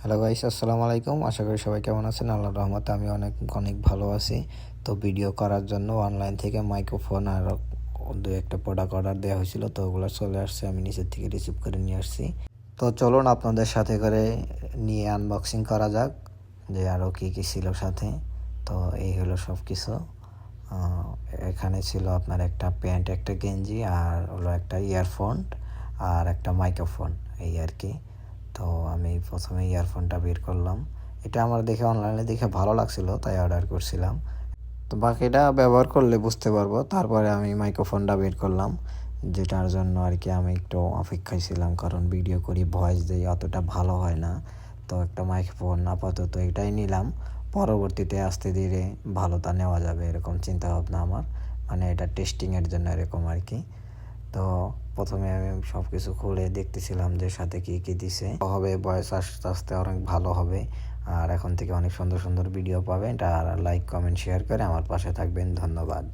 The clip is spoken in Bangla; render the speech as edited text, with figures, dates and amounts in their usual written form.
হ্যালো গাইস, আসসালামু আলাইকুম। আশা করি সবাই কেমন আছেন। আল্লাহর রহমতে আমি অনেক অনেক ভালো আছি। তো ভিডিও করার জন্য অনলাইন থেকে মাইক্রোফোন আর দু একটা প্রোডাক্ট অর্ডার দেওয়া হয়েছিল, তো ওগুলো চলে আসছে। আমি নিচের থেকে রিসিভ করে নিয়ে আসছি। তো চলুন আপনাদের সাথে করে নিয়ে আনবক্সিং করা যাক যে আরও কী কী ছিল সাথে। তো এই হলো সব কিছু। এখানে ছিল আপনার একটা প্যান্ট, একটা গেঞ্জি, আর হলো একটা ইয়ারফোন আর একটা মাইক্রোফোন, এই আর কি। তো আমি প্রথমে ইয়ারফোনটা বের করলাম। এটা আমার দেখে অনলাইনে দেখে ভালো লাগছিল, তাই অর্ডার করছিলাম। তো বাকিটা ব্যবহার করলে বুঝতে পারবো। তারপরে আমি মাইক্রোফোনটা বের করলাম, যেটার জন্য আর কি আমি একটু অপেক্ষায় ছিলাম, কারণ ভিডিও করি, ভয়েস দিই, অতটা ভালো হয় না। তো একটা মাইক্রোফোন আপাতত এটাই নিলাম। পরবর্তীতে আস্তে ধীরে ভালোটা নেওয়া যাবে এরকম চিন্তা ভাবনা আমার, মানে এটা টেস্টিংয়ের জন্য এরকম আর কি। তো প্রথমে আমি সব কিছু খুলে দেখতেছিলাম যে সাথে কী কী দিছে। হবে বয়স আস্তে আস্তে অনেক ভালো হবে, আর এখন থেকে অনেক সুন্দর সুন্দর ভিডিও পাবেন। আর লাইক, কমেন্ট, শেয়ার করে আমার পাশে থাকবেন। ধন্যবাদ।